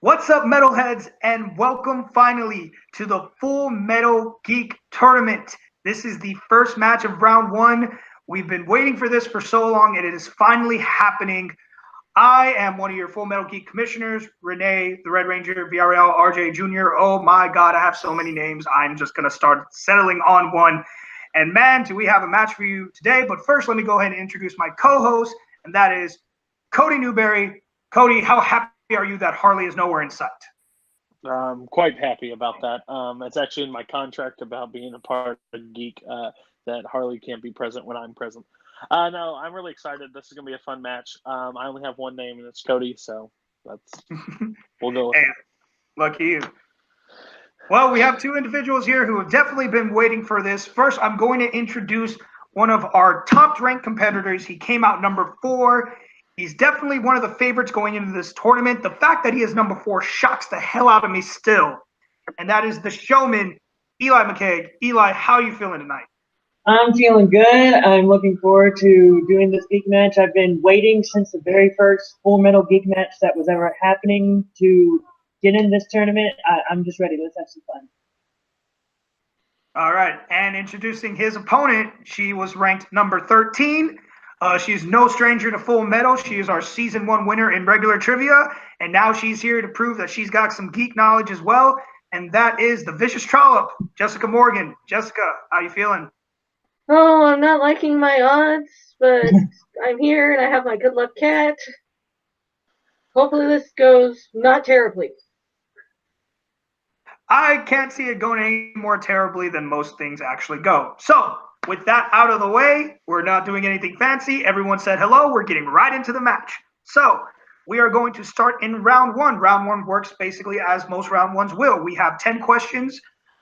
What's up, metalheads, and welcome finally to the Full Metal Geek Tournament. This is the first match of round one. We've been waiting for this for so long, and it is finally happening. I am one of your Full Metal Geek commissioners, Renee, the Red Ranger, VRL, RJ Jr. Oh my God, I have so many names. I'm just going to start settling on one. And man, do we have a match for you today. But first, let me go ahead and introduce my co-host, and that is Cody Newberry. Cody, how happy are you that Harley is nowhere in sight? I'm quite happy about that. It's actually in my contract about being a part of Geek that Harley can't be present when I'm present. No, I'm really excited. This is going to be a fun match. I only have one name, and it's Cody, so we'll go with it. Lucky you. Well, we have two individuals here who have definitely been waiting for this. First, I'm going to introduce one of our top-ranked competitors. He came out number 4. He's definitely one of the favorites going into this tournament. The fact that he is number 4 shocks the hell out of me still. And that is the Showman, Eli McKay. Eli, how are you feeling tonight? I'm feeling good. I'm looking forward to doing this Geek match. I've been waiting since the very first Full Metal Geek match that was ever happening to get in this tournament. I'm just ready. Let's have some fun. All right. And introducing his opponent, she was ranked number 13. She's no stranger to Full Metal. She is our Season 1 winner in regular trivia, and now she's here to prove that she's got some geek knowledge as well, and that is the Vicious Trollop, Jessica Morgan. Jessica, how you feeling? Oh, I'm not liking my odds, but I'm here, and I have my good luck cat. Hopefully this goes not terribly. I can't see it going any more terribly than most things actually go. So, with that out of the way, we're not doing anything fancy. Everyone said hello. We're getting right into the match. So we are going to start in round one. Round one works basically as most round ones will. We have 10 questions,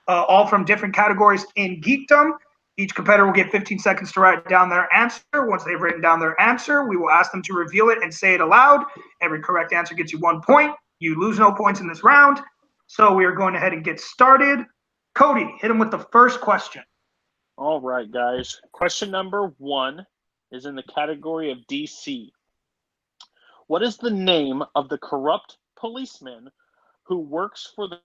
all from different categories in geekdom. Each competitor will get 15 seconds to write down their answer. Once they've written down their answer, we will ask them to reveal it and say it aloud. Every correct answer gets you 1 point. You lose no points in this round. So we are going ahead and get started. Cody, hit him with the first question. All right, guys. Question number 1 is in the category of DC. What is the name of the corrupt policeman who works for the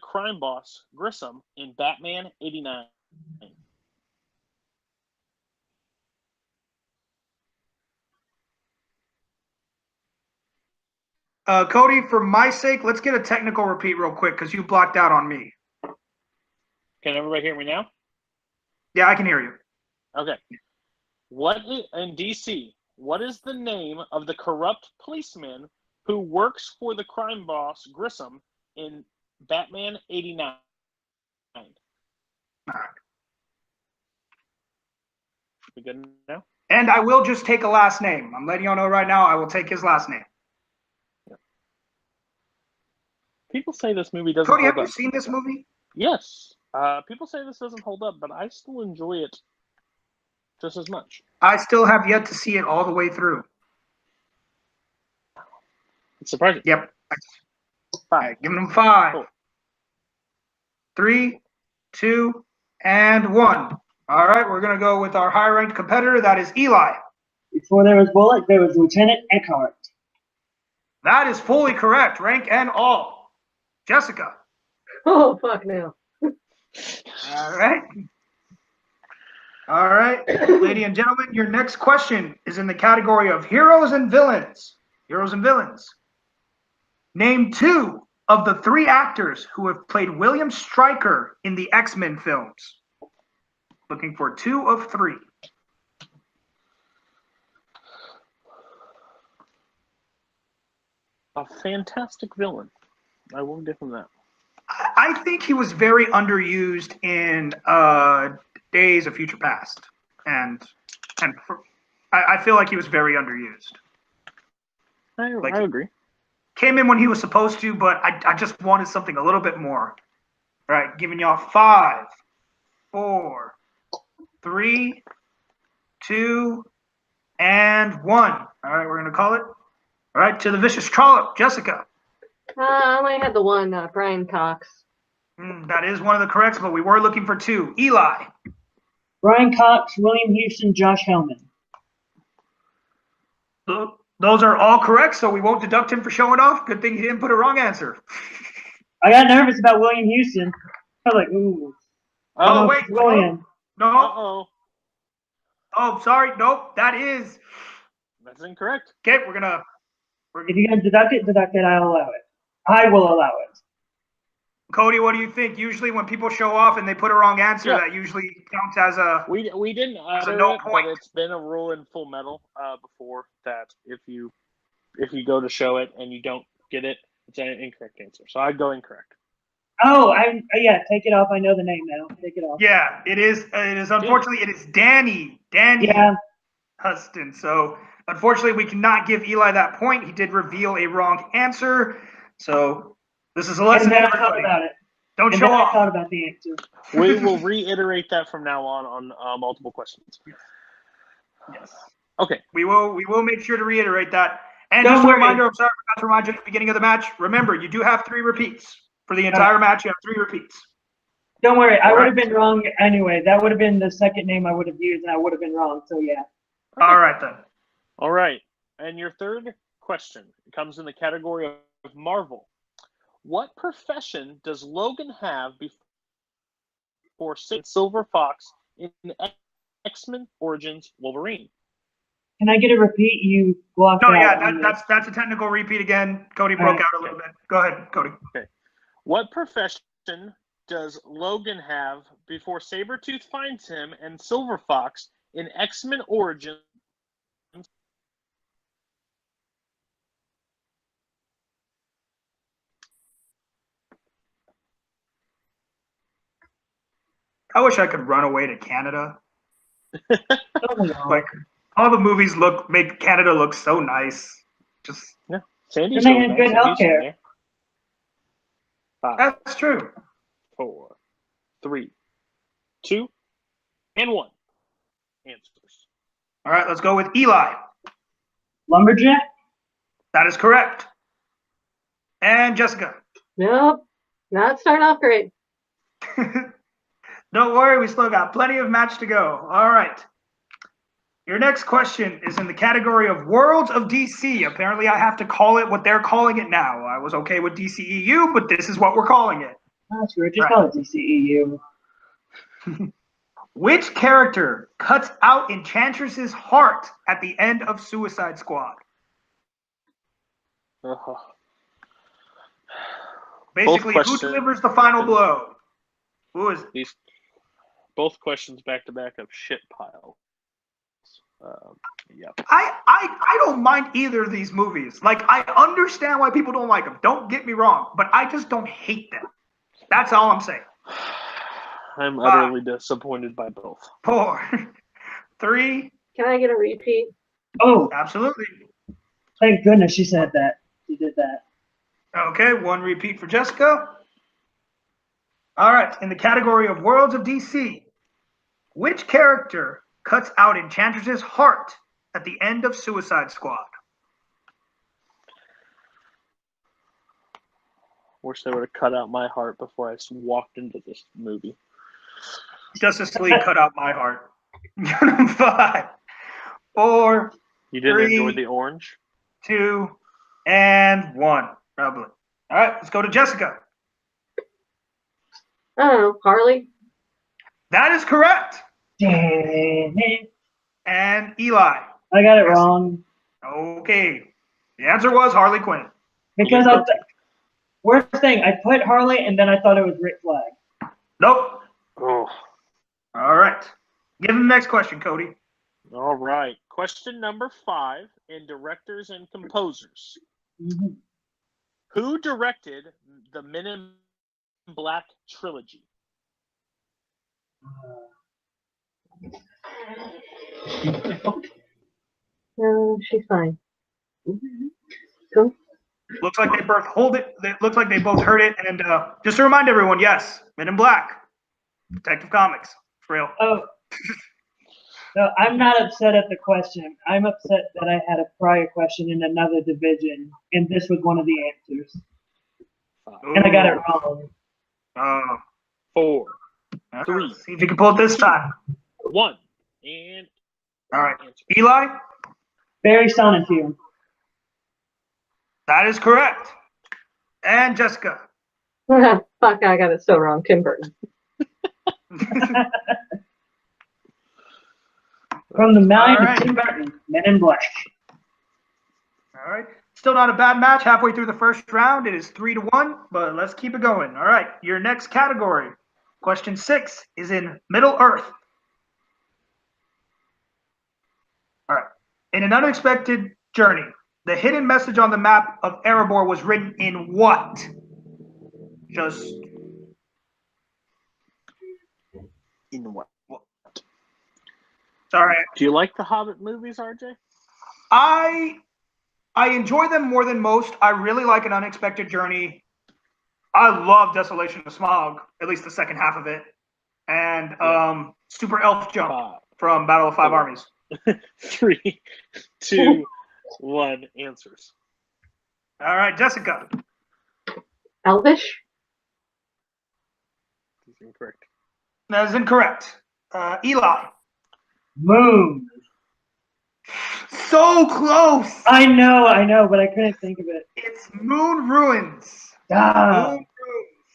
crime boss, Grissom, in Batman 89? Cody, for my sake, let's get a technical repeat real quick because you blocked out on me. Can everybody hear me now? Yeah, I can hear you. Okay. In DC, what is the name of the corrupt policeman who works for the crime boss, Grissom, in Batman 89? All right. We good now? And I will just take a last name. I'm letting y'all know right now, I will take his last name. People say this movie doesn't Cody, hold have up. you seen this movie? Yes. People say this doesn't hold up, but I still enjoy it just as much. I still have yet to see it all the way through. It's surprising. Yep. 5. Right, giving them 5. Cool. 3, 2, and 1. All right, we're going to go with our high-ranked competitor. That is Eli. Before there was Bullock, there was Lieutenant Eckhart. That is fully correct, rank and all. Jessica. Oh, fuck no. All right. All right, ladies and gentlemen, your next question is in the category of heroes and villains. Heroes and villains. Name 2 of the 3 actors who have played William Stryker in the X-Men films. Looking for 2 of 3. A fantastic villain. I will give him that. I think he was very underused in Days of Future Past, and I feel like he was very underused. I agree. Came in when he was supposed to, but I just wanted something a little bit more. All right, giving y'all 5, 4, 3, 2, and 1. All right, we're gonna call it. All right, to the Vicious Trollop, Jessica. I only had the one, Brian Cox. That is one of the corrects, but we were looking for 2. Eli. Brian Cox, William Houston, Josh Hellman. Those are all correct, so we won't deduct him for showing off. Good thing he didn't put a wrong answer. I got nervous about William Houston. I was like, ooh. Oh, wait. William. No. Uh-oh. Oh, sorry. Nope. That's incorrect. Okay, we're gonna. If you're gonna deduct it, I'll allow it. I will allow it. Cody, what do you think? Usually, when people show off and they put a wrong answer, Yeah. that usually counts as a. We didn't utter no it, point. but it's been a rule in Full Metal before that if you go to show it and you don't get it, it's an incorrect answer. So I'd go incorrect. Oh, take it off. I know the name now. Take it off. Yeah, it is. It is. Unfortunately, it is Danny. Yeah. Huston. So unfortunately, we cannot give Eli that point. He did reveal a wrong answer. So this is a lesson. And then I thought about it. Don't show off. I thought about the answer. We will reiterate that from now on multiple questions. Yes. Okay. We will make sure to reiterate that. And Don't just a worry. reminder, I'm sorry, I forgot to remind you at the beginning of the match. Remember, you do have 3 repeats. For the entire match, you have 3 repeats. Don't worry, I All would right. have been wrong anyway. That would have been the second name I would have used, and I would have been wrong. So yeah. All right then. All right. And your third question comes in the category of Marvel. What profession does Logan have before Silver Fox in X-Men Origins Wolverine? Can I get a repeat? You blocked No, out. yeah, that's a technical repeat again. Cody broke out a little bit. Go ahead, Cody. Okay. What profession does Logan have before Sabretooth finds him and Silver Fox in X-Men Origins? I wish I could run away to Canada. Oh, no. Like all the movies make Canada look so nice. Just Sandy's They really have nice. good healthcare. 5, that's true. 4, 3, 2, and 1. Answers. All right, let's go with Eli. Lumberjack? That is correct. And Jessica. Nope. Not starting off great. Don't worry, we still got plenty of match to go. All right. Your next question is in the category of Worlds of DC. Apparently, I have to call it what they're calling it now. I was okay with DCEU, but this is what we're calling it. Oh, sure. Just call it DCEU. Which character cuts out Enchantress's heart at the end of Suicide Squad? Uh-huh. Basically, who delivers the final blow? Who is it? These both questions back to back of shit piles. Yeah. I don't mind either of these movies. Like, I understand why people don't like them. Don't get me wrong, but I just don't hate them. That's all I'm saying. I'm utterly disappointed by both. 4, 3. Can I get a repeat? Oh, Absolutely. thank goodness she said that. She did that. Okay, 1 repeat for Jessica. All right, in the category of Worlds of DC, which character cuts out Enchantress's heart at the end of Suicide Squad? Wish they would have cut out my heart before I walked into this movie. Justice League cut out my heart. 5, 4, You didn't 3, enjoy the orange? 2, and 1. Probably. All right, let's go to Jessica. I don't know. Harley? That is correct. Damn it. And Eli. I got it wrong. Okay. The answer was Harley Quinn. Because worst thing, I put Harley and then I thought it was Rick Flag. Nope. Oh. All right. Give him the next question, Cody. All right. Question number 5 in directors and composers. Mm-hmm. Who directed the Men in Black trilogy? No, she's fine. Go. Looks like they both hold it. It looks like they both heard it. And just to remind everyone, yes, Men in Black, Detective Comics, for real. Oh. No, I'm not upset at the question. I'm upset that I had a prior question in another division, and this was one of the answers. And I got it wrong. 4, Let's 3, see if you can pull it this time. 1, and All right. answer. Eli? Barry Sonnenfeld. That is correct. And Jessica. Fuck, I got it so wrong. Tim Burton. From the mind All right. of Tim Burton, Men in Black. All right. Still not a bad match. Halfway through the first round, it is 3-1, but let's keep it going. All right. Your next category, question 6, is in Middle Earth. All right. In an unexpected journey, the hidden message on the map of Erebor was written in what? Just In what? sorry. Do you like the Hobbit movies, RJ? I enjoy them more than most. I really like An Unexpected Journey. I love Desolation of Smog, at least the second half of it. And Super Elf Jump from Battle of Five Armies. 3, 2, 1, answers. All right, Jessica. Elvish? That's incorrect. That is incorrect. Eli. Moon. So close. I know, but I couldn't think of it. It's Moon Ruins. Ah, Moon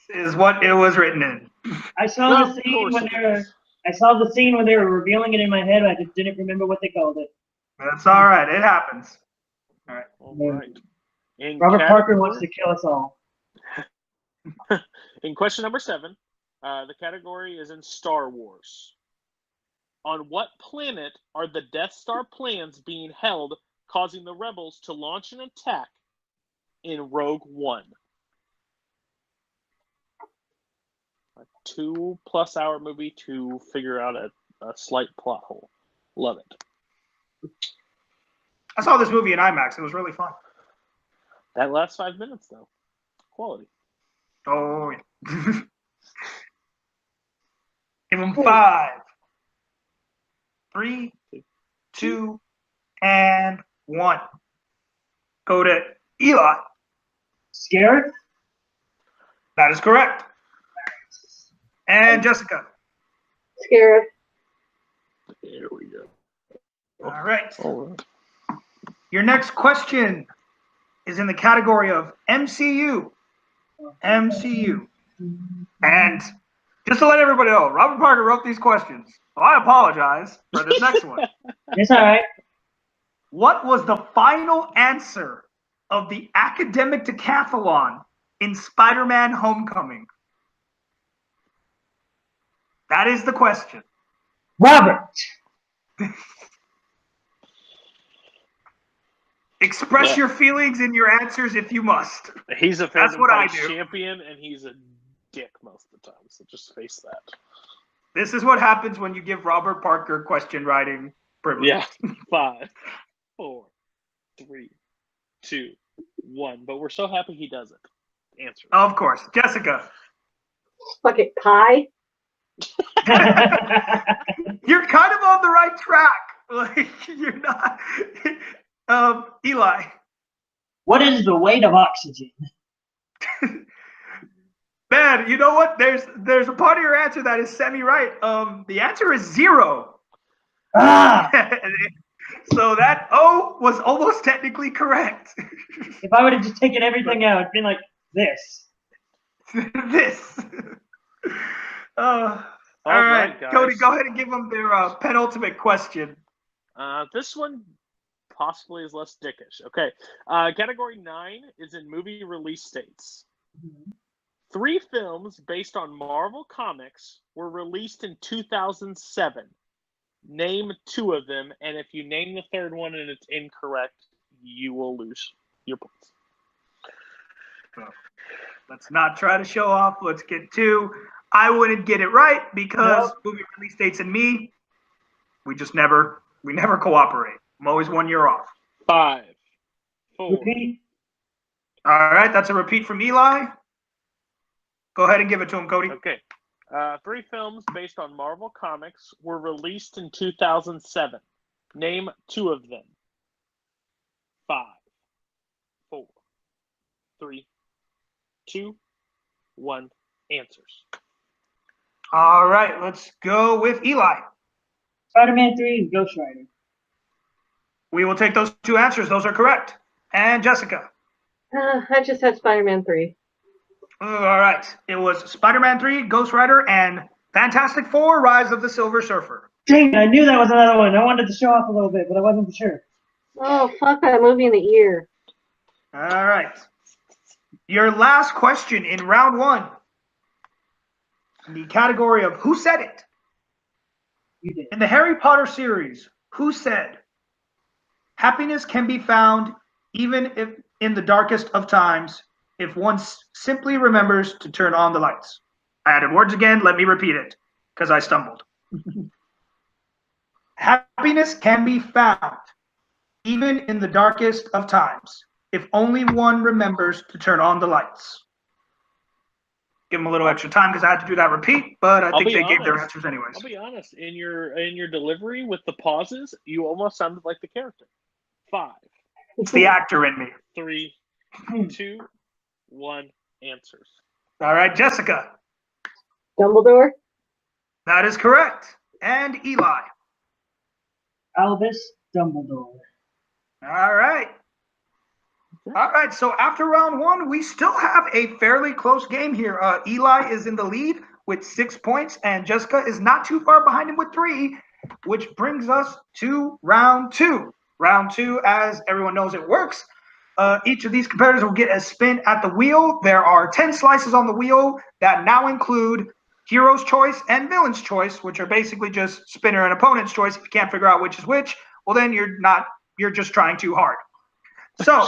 Ruins is what it was written in. I saw No, the of scene course when it they were. is. I saw the scene when they were revealing it in my head. I just didn't remember what they called it. That's all right. It happens. All right. All right. In Robert Parker wants category- to kill us all. In question number 7, the category is in Star Wars. On what planet are the Death Star plans being held, causing the rebels to launch an attack in Rogue One? A 2+ hour movie to figure out a slight plot hole. Love it. I saw this movie in IMAX. It was really fun. That last 5 minutes, though. Quality. Oh, yeah. Give him 5, 3, 2, and 1. Go to Eli. Scared? That is correct. And Jessica. Scared. There we go. All right. All right. Your next question is in the category of MCU. MCU. And just to let everybody know, Robert Parker wrote these questions. So I apologize for this next one. It's all right. What was the final answer of the academic decathlon in Spider-Man Homecoming? That is the question. Robert. Express your feelings in your answers if you must. He's a That's fan what I of do. champion, and he's a dick most of the time. So just face that. This is what happens when you give Robert Parker question writing privilege. Yeah. 5, 4, 3, 2, 1. But we're so happy he does it. Answer. Of course. Jessica. Fuck it, pie? You're kind of on the right track. Like, you're not. Eli. What is the weight of oxygen? Man, you know what? There's a part of your answer that is semi-right. The answer is 0. Ah! So that O was almost technically correct. If I would have just taken everything out, it'd been like this. This. All right, guys. Cody, go ahead and give them their penultimate question. This one possibly is less dickish. Okay. Category 9 is in movie release states. 3 films based on Marvel Comics were released in 2007. Name 2 of them, and if you name the third one and it's incorrect, you will lose your points. Let's not try to show off. Let's get to. I wouldn't get it right because movie release dates and me, we never cooperate. I'm always 1 year off. 5, 4. Repeat. All right, that's a repeat from Eli. Go ahead and give it to him, Cody. Okay. 3 films based on Marvel Comics were released in 2007. Name 2 of them. 5, 4, 3, 2, 1. Answers. All right, let's go with Eli. Spider-Man 3 and Ghost Rider. We will take those 2 answers. Those are correct. And Jessica. I just had Spider-Man 3. All right. It was Spider-Man 3, Ghost Rider, and Fantastic Four, Rise of the Silver Surfer. Dang it, I knew that was another one. I wanted to show off a little bit, but I wasn't sure. Oh, fuck that movie in the ear. All right. Your last question in round 1. In the category of Who Said It? You did. In the Harry Potter series, who said, happiness can be found even if in the darkest of times if one simply remembers to turn on the lights? I added words again. Let me repeat it because I stumbled. Happiness can be found even in the darkest of times if only one remembers to turn on the lights. Give them a little extra time because I had to do that repeat, but I think they gave their answers anyways. I'll be honest. In your delivery with the pauses, you almost sounded like the character. 5. It's the actor in me. 3, 2, 1. Answers. All right, Jessica. Dumbledore? That is correct. And Eli. Albus Dumbledore. All right. All right, so after round 1, we still have a fairly close game here. Eli is in the lead with 6 points, and Jessica is not too far behind him with 3, which brings us to round 2. Round 2, as everyone knows it works, each of these competitors will get a spin at the wheel. There are 10 slices on the wheel that now include Hero's Choice and Villain's Choice, which are basically just spinner and opponent's choice. If you can't figure out which is which, well, then you're just trying too hard. So,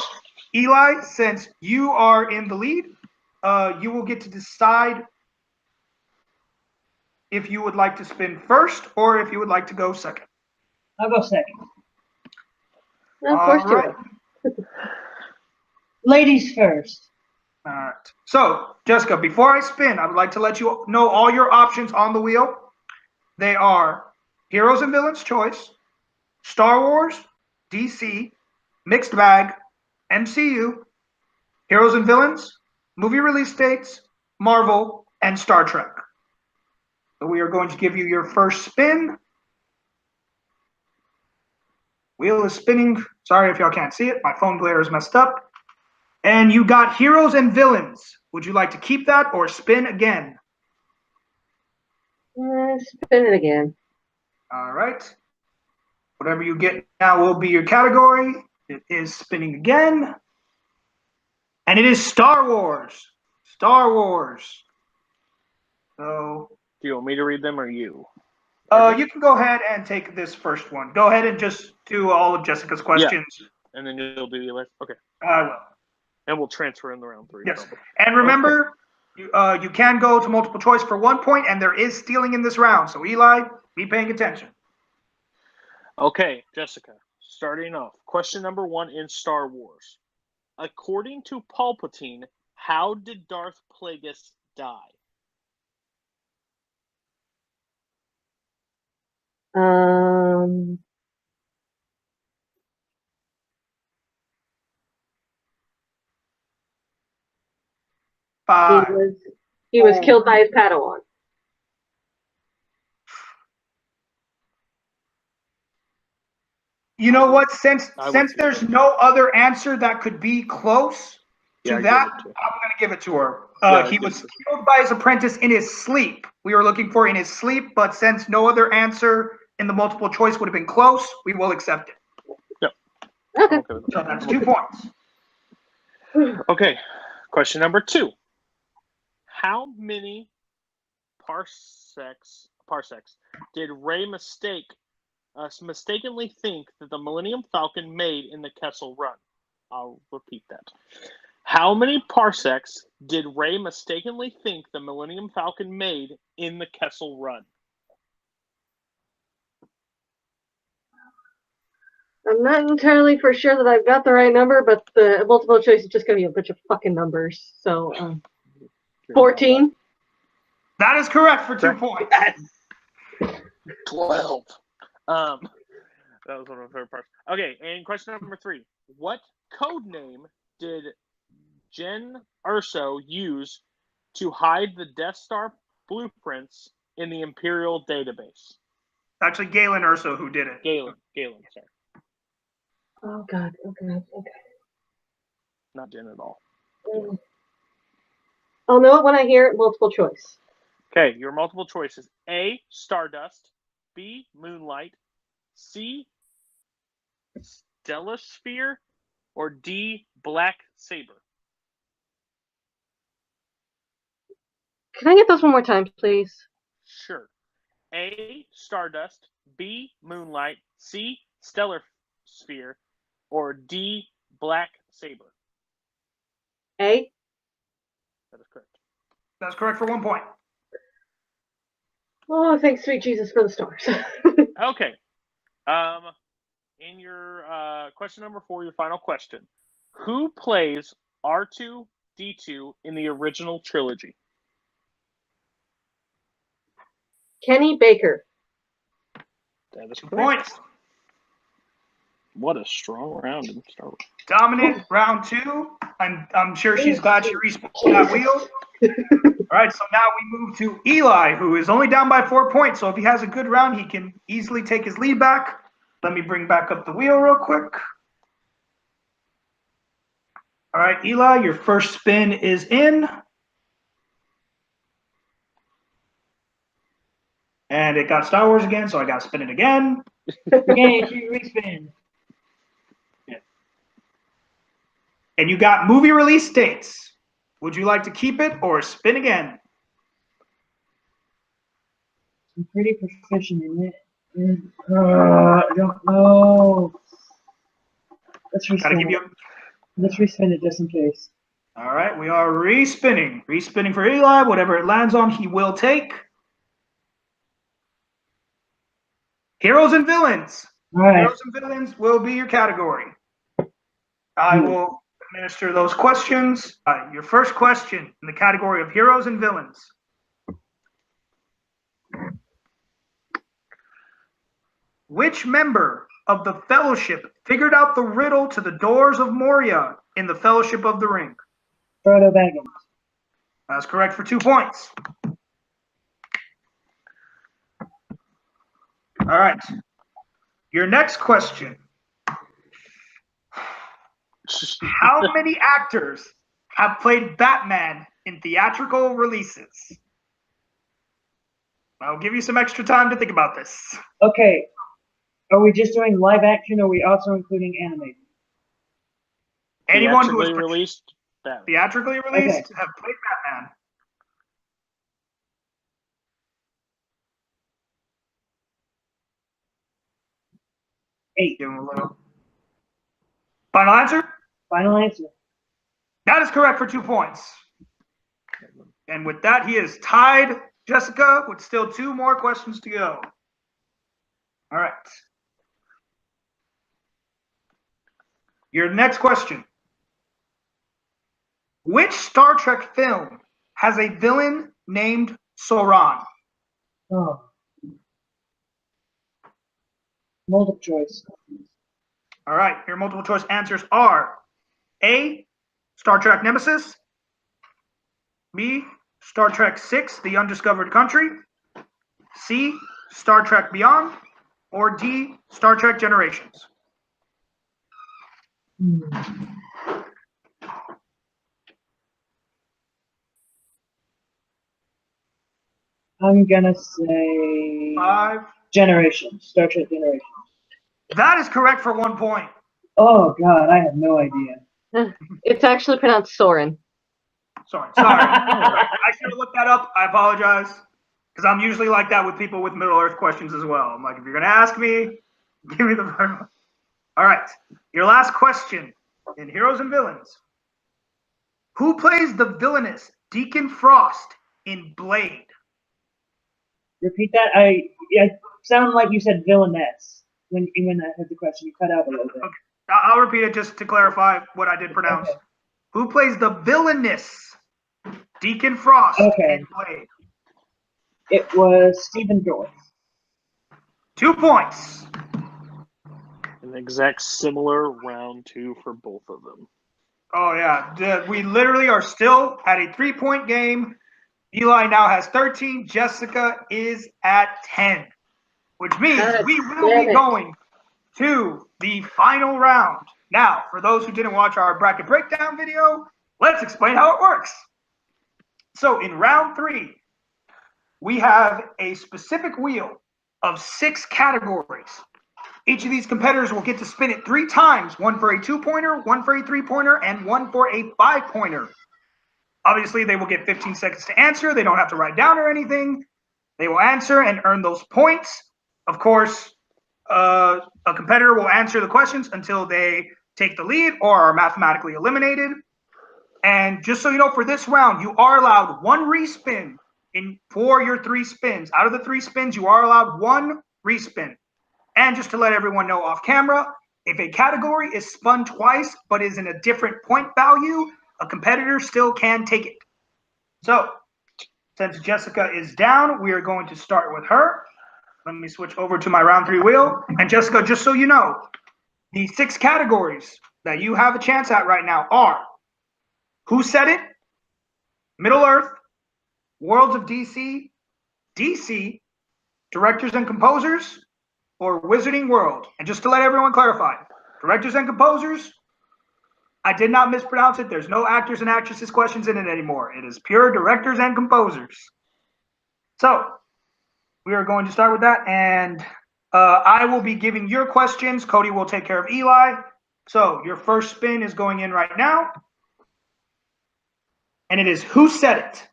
Eli, since you are in the lead, you will get to decide if you would like to spin first or if you would like to go second. I'll go second. Of course you right. will. Ladies first. All right. So, Jessica, before I spin, I would like to let you know all your options on the wheel. They are Heroes and Villains Choice, Star Wars, DC, Mixed Bag, MCU, Heroes and Villains, movie release dates, Marvel, and Star Trek. So we are going to give you your first spin. Wheel is spinning. Sorry if y'all can't see it. My phone glare is messed up. And you got Heroes and Villains. Would you like to keep that or spin again? Spin it again. All right. Whatever you get now will be your category. It is spinning again. And it is Star Wars. Star Wars. So, Do you want me to read them or you? you can go ahead and take this first one. Go ahead and just do all of Jessica's questions. Yeah. And then you'll do the list. Okay. I will. And we'll transfer in the round 3. Yes. And remember, you can go to multiple choice for 1 point, and there is stealing in this round. So, Eli, be paying attention. Okay, Jessica. Starting off, question number 1 in Star Wars. According to Palpatine, how did Darth Plagueis die? Five. He was killed by his Padawan. You know what? Since would there's no other answer that could be close to that, I'm going to give it to her. He was killed by his apprentice in his sleep. We were looking for in his sleep, but since no other answer in the multiple choice would have been close, we will accept it. Yep. Okay. So that's 2 points. Okay, question number 2. How many parsecs did Rey mistakenly think that the Millennium Falcon made in the Kessel Run? I'll repeat that. How many parsecs did Rey mistakenly think the Millennium Falcon made in the Kessel Run? I'm not entirely for sure that I've got the right number, but the multiple choice is just going to be a bunch of fucking numbers. So, 14. That is correct for 2 points. 12. That was one of my favorite parts. Okay, and question number 3. What code name did Jen Erso use to hide the Death Star blueprints in the Imperial database? Actually, Galen Erso who did it. Galen, sorry. Oh, God. Okay. Not Jen at all. I'll know it when I hear it. Multiple choice. Okay, your multiple choices: A. Stardust, B. Moonlight, C. Stellosphere, or D. Black Saber. Can I get those one more time, please? Sure. A. Stardust, B. Moonlight, C. Stellar Sphere, or D. Black Saber. A. That is correct. That's correct for 1 point. Oh, thanks, sweet Jesus, for the stars. Okay. In your question number 4, your final question: who plays R2-D2 in the original trilogy? Kenny Baker. That is 2 correct. points. What a strong round in Star Wars. Dominant round 2. I'm sure she's glad she respun that wheel. All right, so now we move to Eli, who is only down by 4 points. So if he has a good round, he can easily take his lead back. Let me bring back up the wheel real quick. All right, Eli, your first spin is in. And it got Star Wars again, so I got to spin it again. Okay, she respin. And you got movie release dates. Would you like to keep it or spin again? I'm pretty proficient in it. I don't know. Let's Gotta respin give it. you. Let's respin it just in case. All right, we are respinning. Respinning for Eli. Whatever it lands on, he will take. Heroes and villains. All right. Heroes and villains will be your category. I will administer those questions. Your first question in the category of heroes and villains. Which member of the Fellowship figured out the riddle to the doors of Moria in the Fellowship of the Ring? Frodo Baggins. That's correct for 2 points. All right. Your next question. How many actors have played Batman in theatrical releases? I'll give you some extra time to think about this. Okay. Are we just doing live action, or are we also including animated? Anyone who is Theatrically released Batman. theatrically released have played Batman. Eight. Give him a little. Final answer? Final answer. That is correct for 2 points. And with that, he is tied Jessica with still 2 more questions to go. All right. Your next question. Which Star Trek film has a villain named Sauron? Oh. Multiple choice. All right. Your multiple choice answers are A, Star Trek Nemesis, B, Star Trek VI, The Undiscovered Country, C, Star Trek Beyond, or D, Star Trek Generations. I'm gonna say 5. Generations. Star Trek Generations. That is correct for 1 point. Oh God, I have no idea. It's actually pronounced Soren. Sorry. I should have looked that up. I apologize. Because I'm usually like that with people with Middle Earth questions as well. I'm like, if you're going to ask me, give me the first one. All right. Your last question in Heroes and Villains. Who plays the villainous Deacon Frost in Blade? Repeat that. It sounded like you said villainess when I heard the question. You cut out a little bit. Okay. I'll repeat it just to clarify what I did pronounce. Okay. Who plays the villainous Deacon Frost in Blade? It was Stephen Dorff. 2 points. An exact similar round 2 for both of them. Oh, yeah. We literally are still at a 3-point game. Eli now has 13. Jessica is at 10, which means we will be going to the final round. Now, for those who didn't watch our bracket breakdown video, let's explain how it works. So in round 3, we have a specific wheel of 6 categories. Each of these competitors will get to spin it 3 times, one for a 2-pointer, one for a 3-pointer, and one for a 5-pointer. Obviously, they will get 15 seconds to answer. They don't have to write down or anything. They will answer and earn those points. Of course, a competitor will answer the questions until they take the lead or are mathematically eliminated. And just so you know, for this round, you are allowed 1 respin for your 3 spins. Out of the 3 spins, you are allowed 1 respin. And just to let everyone know off camera, if a category is spun twice but is in a different point value, a competitor still can take it. So, since Jessica is down, we are going to start with her. Let me switch over to my round 3 wheel. And Jessica, just so you know, the 6 categories that you have a chance at right now are Who Said It, Middle Earth, Worlds of DC, DC, Directors and Composers, or Wizarding World. And just to let everyone clarify, directors and composers, I did not mispronounce it. There's no actors and actresses questions in it anymore. It is pure directors and composers. So we are going to start with that. And I will be giving your questions. Cody will take care of Eli. So your first spin is going in right now. And it is Who Said It?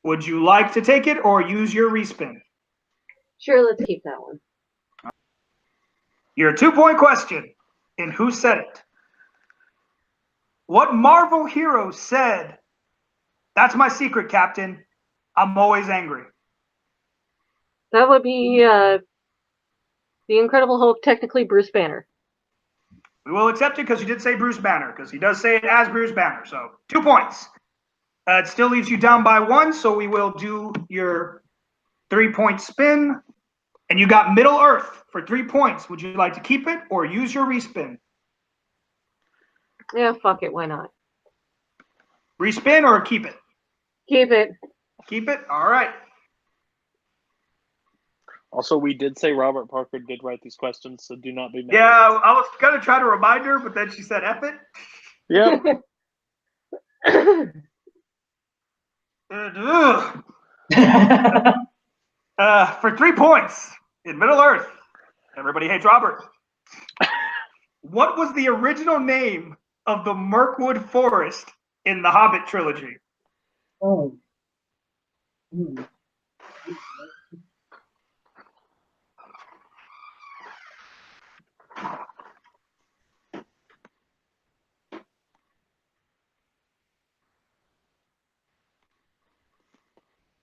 Would you like to take it or use your respin? Sure, let's keep that one. Your 2-point question in Who Said It? What Marvel hero said, "That's my secret, Captain. I'm always angry"? That would be the Incredible Hulk, technically Bruce Banner. We will accept it because you did say Bruce Banner, because he does say it as Bruce Banner. So 2 points. It still leaves you down by 1, so we will do your 3-point spin. And you got Middle Earth for 3 points. Would you like to keep it or use your respin? Yeah, fuck it, why not? Respin or keep it? Keep it. Keep it? All right. Also, we did say Robert Parker did write these questions, so do not be mad. Yeah, I was going to try to remind her, but then she said F it. Yep. For 3 points in Middle Earth, everybody hates Robert. What was the original name of the Mirkwood Forest in the Hobbit trilogy? Oh.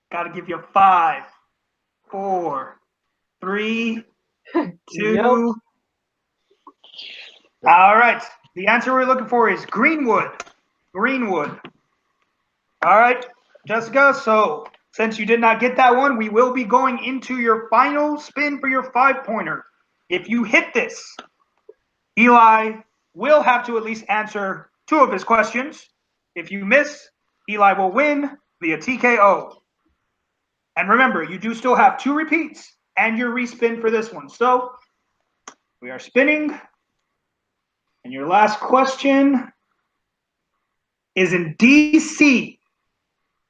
Got to give you 5, 4, 3, 2. Nope. All right. The answer we're looking for is Greenwood. Greenwood. All right, Jessica. So since you did not get that one, we will be going into your final spin for your 5-pointer. If you hit this, Eli will have to at least answer 2 of his questions. If you miss, Eli will win via TKO. And remember, you do still have 2 repeats and your respin for this one. So we are spinning. And your last question is in DC.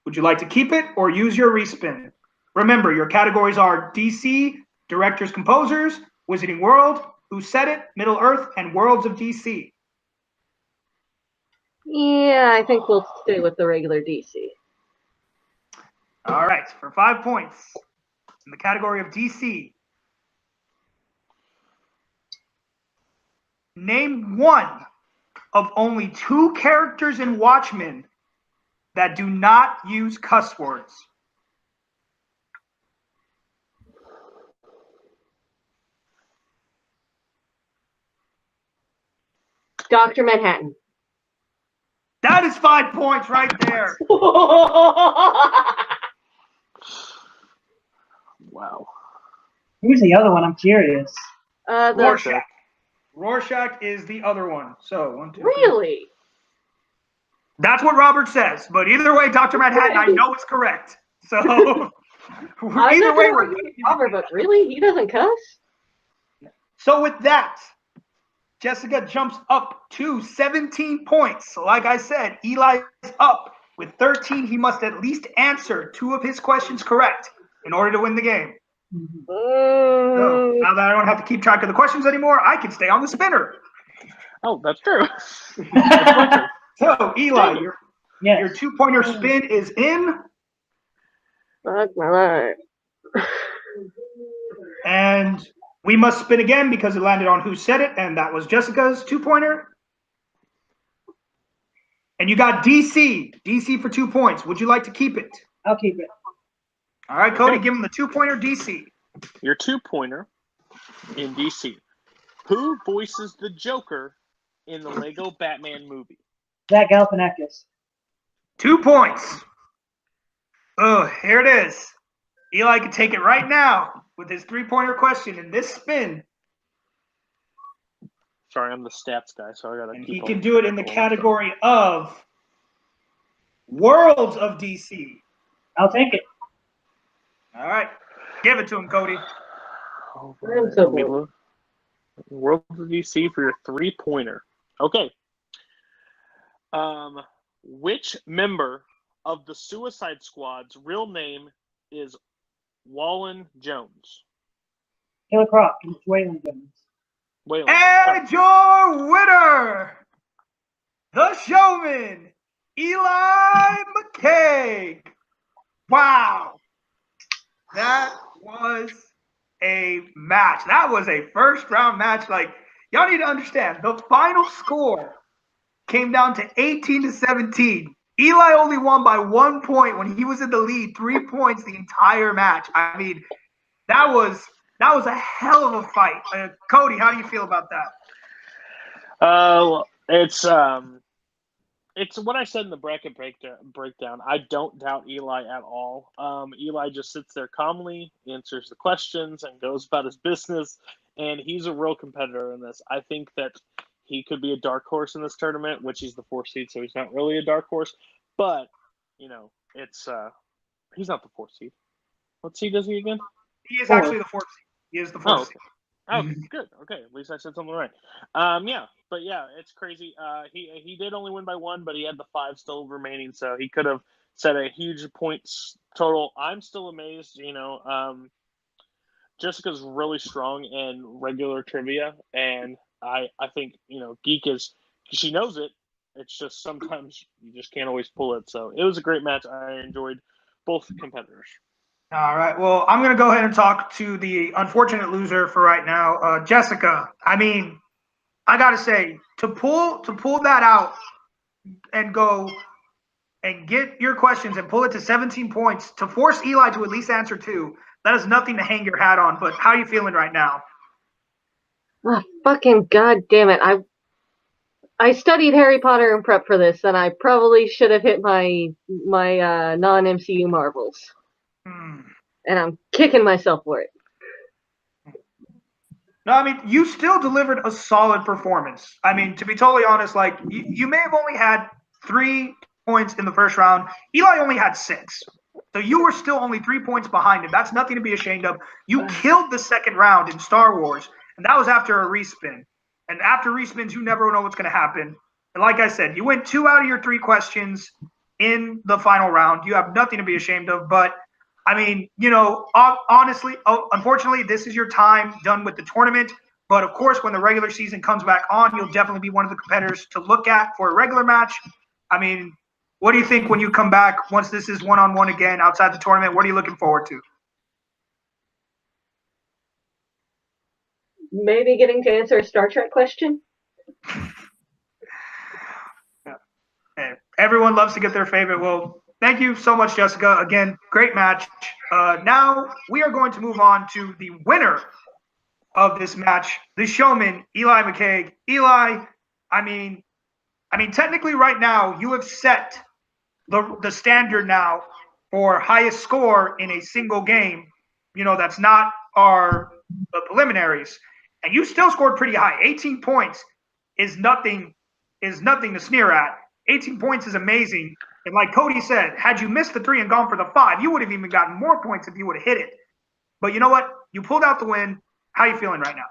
Would you like to keep it or use your respin? Remember, your categories are DC, Directors, Composers, Wizarding World, Who Said It, Middle Earth, and Worlds of DC. Yeah, I think we'll stay with the regular DC. All right, for 5 points in the category of DC. Name one of only 2 characters in Watchmen that do not use cuss words. Dr. Manhattan. That is 5 points right there. Wow. Who's the other one? I'm curious. Rorschach. Rorschach is the other one. So 1, 2, 3. Really? That's what Robert says. But either way, Dr. Manhattan, I know it's correct. So either way, we're Robert, but really? He doesn't cuss? So with that, Jessica jumps up to 17 points. So like I said, Eli is up. With 13, he must at least answer 2 of his questions correct in order to win the game. So now that I don't have to keep track of the questions anymore, I can stay on the spinner. Oh, that's true. So, Eli, your Yes. 2-pointer spin is in. Fuck my life. And we must spin again because it landed on who said it, and that was Jessica's 2-pointer. And you got DC. DC for 2 points. Would you like to keep it? I'll keep it. All right, Cody, Okay. give him the 2-pointer DC. Your 2-pointer in DC. Who voices the Joker in the Lego Batman movie? Zach Galifianakis. 2 points. Oh, here it is. Eli can take it right now with his 3-pointer question in this spin. Sorry, I'm the stats guy, so I gotta. And keep he all can the do it in the track of category of Worlds of DC. I'll take it. All right. Give it to him, Cody. stuff. I'm so Let me bored. look. World of DC for your 3-pointer. Okay. Which member of the Suicide Squad's real name is Wallen Jones? Killer Croc. It's Waylon Jones. Wait, And your winner, the Showman, Eli McCaig. Wow. That was a match. That was a first-round match. Like, y'all need to understand, the final score came down to 18-17. Eli only won by 1 point when he was in the lead, 3 points the entire match. I mean, that was a hell of a fight. Cody, how do you feel about that? It's what I said in the bracket breakdown. I don't doubt Eli at all. Eli just sits there calmly, answers the questions, and goes about his business. And he's a real competitor in this. I think that he could be a dark horse in this tournament, which he's the 4th seed, so he's not really a dark horse. But it's he's not the 4th seed. What seed is he again? He is actually the 4th seed. He is the 4th Oh, seed. okay, good. Okay, at least I said something right. But it's crazy. He did only win by 1, but he had the 5 still remaining, so he could have set a huge points total. I'm still amazed. Jessica's really strong in regular trivia, and I think Geek she knows it. It's just sometimes you just can't always pull it. So it was a great match. I enjoyed both competitors. All right. Well, I'm going to go ahead and talk to the unfortunate loser for right now, Jessica. I mean, I got to say, to pull that out and go and get your questions and pull it to 17 points, to force Eli to at least answer 2, that is nothing to hang your hat on. But how are you feeling right now? Oh, fucking god damn it. I studied Harry Potter in prep for this, and I probably should have hit my non-MCU Marvels. And I'm kicking myself for it. No, I mean, you still delivered a solid performance. I mean, to be totally honest, like, you may have only had 3 points in the first round. Eli only had 6. So you were still only 3 points behind him. That's nothing to be ashamed of. You killed the second round in Star Wars, and that was after a respin. And after respins, you never know what's going to happen. And like I said, you went 2 out of your 3 questions in the final round. You have nothing to be ashamed of. But, I mean, honestly, unfortunately, this is your time done with the tournament. But, of course, when the regular season comes back on, you'll definitely be one of the competitors to look at for a regular match. I mean, what do you think when you come back once this is one-on-one again outside the tournament? What are you looking forward to? Maybe getting to answer a Star Trek question? Hey, everyone loves to get their favorite. Well, thank you so much, Jessica. Again, great match. Now we are going to move on to the winner of this match, the Showman, Eli McCaig. Eli, I mean, technically right now you have set the standard now for highest score in a single game. That's not the preliminaries. And you still scored pretty high. 18 points is nothing to sneer at. 18 points is amazing. And like Cody said, had you missed the 3 and gone for the 5, you would have even gotten more points if you would have hit it. But you know what? You pulled out the win. How are you feeling right now?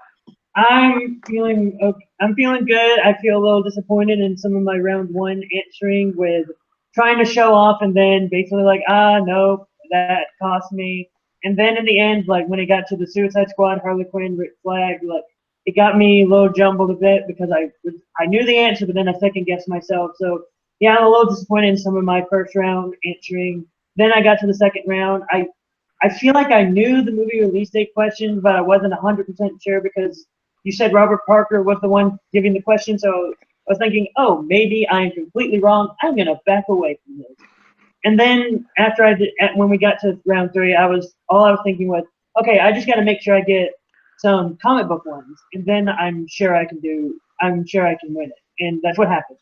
I'm feeling okay. I'm feeling good. I feel a little disappointed in some of my round one answering with trying to show off and then basically like, no, that cost me. And then in the end, like when it got to the Suicide Squad, Harley Quinn, Rick Flag, like it got me a little jumbled a bit because I knew the answer, but then I second guessed myself. So yeah, I'm a little disappointed in some of my first round answering. Then I got to the second round. I feel like I knew the movie release date questions, but I wasn't 100% sure because you said Robert Parker was the one giving the question, so I was thinking, oh, maybe I'm completely wrong. I'm gonna back away from this. And then after when we got to round three, all I was thinking was, okay, I just got to make sure I get some comic book ones, and then I'm sure I can win it, and that's what happened.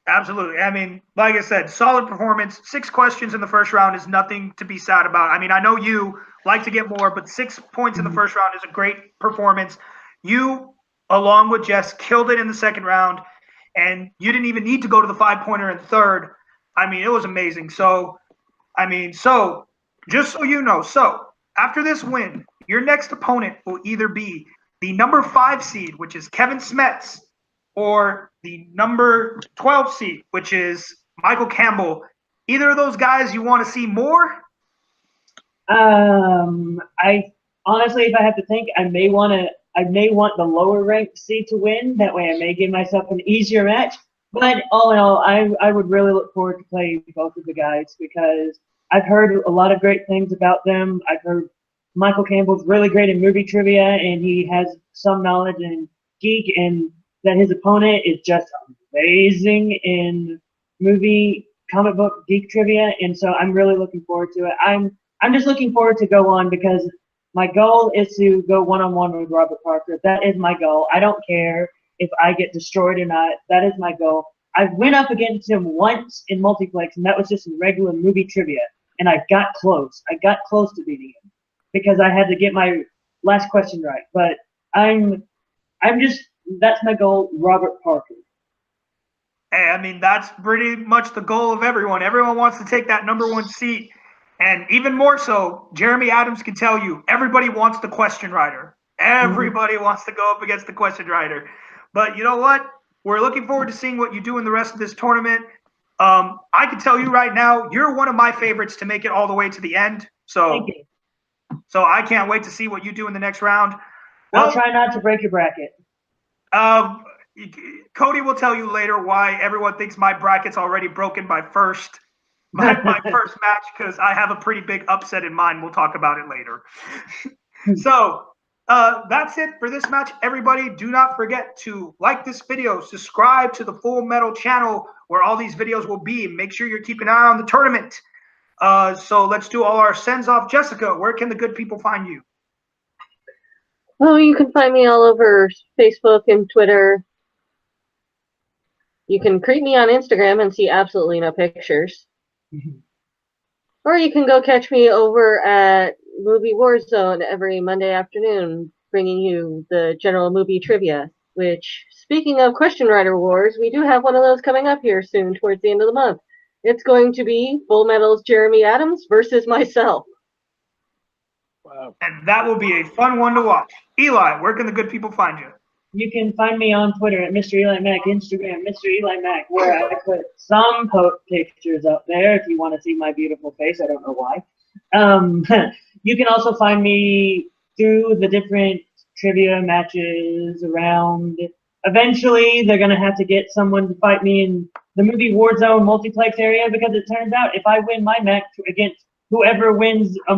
Absolutely. I mean, like I said, solid performance. 6 questions in the first round is nothing to be sad about. I mean, I know you like to get more, but 6 points in the first round is a great performance. You, along with Jess, killed it in the second round, and you didn't even need to go to the 5-pointer in third. I mean, it was amazing. So just so you know, after this win, your next opponent will either be the number 5 seed, which is Kevin Smets, or the number 12 seed, which is Michael Campbell. Either of those guys you want to see more? I honestly, if I have to think, I may want the lower ranked seed to win. That way, I may give myself an easier match. But all in all, I would really look forward to playing both of the guys because I've heard a lot of great things about them. I've heard Michael Campbell's really great in movie trivia, and he has some knowledge in Geek, and that his opponent is just amazing in movie comic book geek trivia, and so I'm really looking forward to it. I'm just looking forward to go on because my goal is to go one-on-one with Robert Parker. That is my goal. I don't care if I get destroyed or not. That is my goal. I went up against him once in multiplex, and that was just in regular movie trivia, and I got close. I got close to beating him because I had to get my last question right. But that's my goal, Robert Parker. Hey, I mean, that's pretty much the goal of everyone. Everyone wants to take that number 1 seat. And even more so, Jeremy Adams can tell you, everybody wants the question writer. Everybody wants to go up against the question writer. But you know what? We're looking forward to seeing what you do in the rest of this tournament. I can tell you right now, you're one of my favorites to make it all the way to the end. So I can't wait to see what you do in the next round. Well, I'll try not to break your bracket. Cody will tell you later why everyone thinks my bracket's already broken by my first match because I have a pretty big upset in mind. We'll talk about it later. So that's it for this match. Everybody, do not forget to like this video, subscribe to the Full Metal channel where all these videos will be. Make sure you're keeping an eye on the tournament. So let's do all our sends off. Jessica, where can the good people find you? Oh, you can find me all over Facebook and Twitter. You can creep me on Instagram and see absolutely no pictures. Or you can go catch me over at Movie Warzone every Monday afternoon, bringing you the general movie trivia, which, speaking of Question Writer Wars, we do have one of those coming up here soon towards the end of the month. It's going to be Full Metal's Jeremy Adams versus myself. Wow. And that will be a fun one to watch. Eli, where can the good people find you? You can find me on Twitter at Mr. Eli Mac, Instagram, Mr. Eli Mac, where I put some pictures up there if you want to see my beautiful face. I don't know why. You can also find me through the different trivia matches around. Eventually, they're going to have to get someone to fight me in the movie Warzone multiplex area because it turns out if I win my match against whoever wins a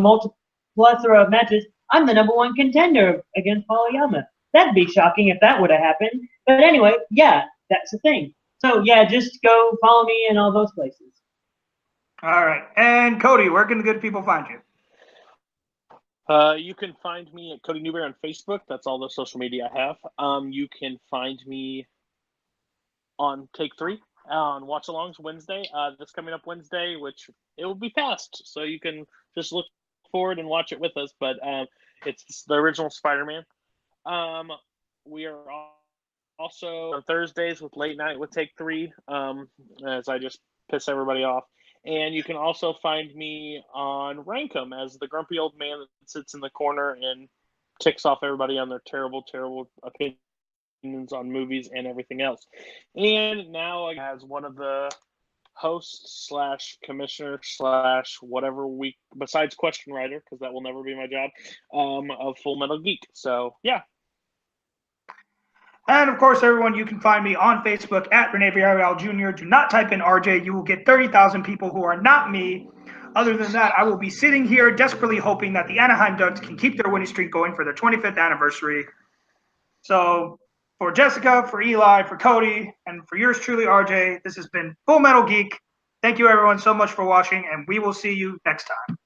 plethora of matches, I'm the number 1 contender against Paul Yama. That'd be shocking if that would have happened. But anyway, yeah, that's the thing. So yeah, just go follow me in all those places. All right. And Cody, where can the good people find you? You can find me at Cody Newberry on Facebook. That's all the social media I have. You can find me on Take 3 on Watch Alongs Wednesday. This coming up Wednesday, which it will be fast, so you can just look forward and watch it with us. But it's the original Spider-Man. We are also on Thursdays with Late Night with Take 3, as I just piss everybody off. And you can also find me on Rankum as the grumpy old man that sits in the corner and ticks off everybody on their terrible, terrible opinions on movies and everything else. And now, as one of the hosts slash commissioner slash whatever we, besides question writer, because that will never be my job, of Full Metal Geek. So, yeah. And of course, everyone, you can find me on Facebook at Rene Villarreal Jr. Do not type in RJ. You will get 30,000 people who are not me. Other than that, I will be sitting here desperately hoping that the Anaheim Ducks can keep their winning streak going for their 25th anniversary. So for Jessica, for Eli, for Cody, and for yours truly, RJ, this has been Full Metal Geek. Thank you, everyone, so much for watching, and we will see you next time.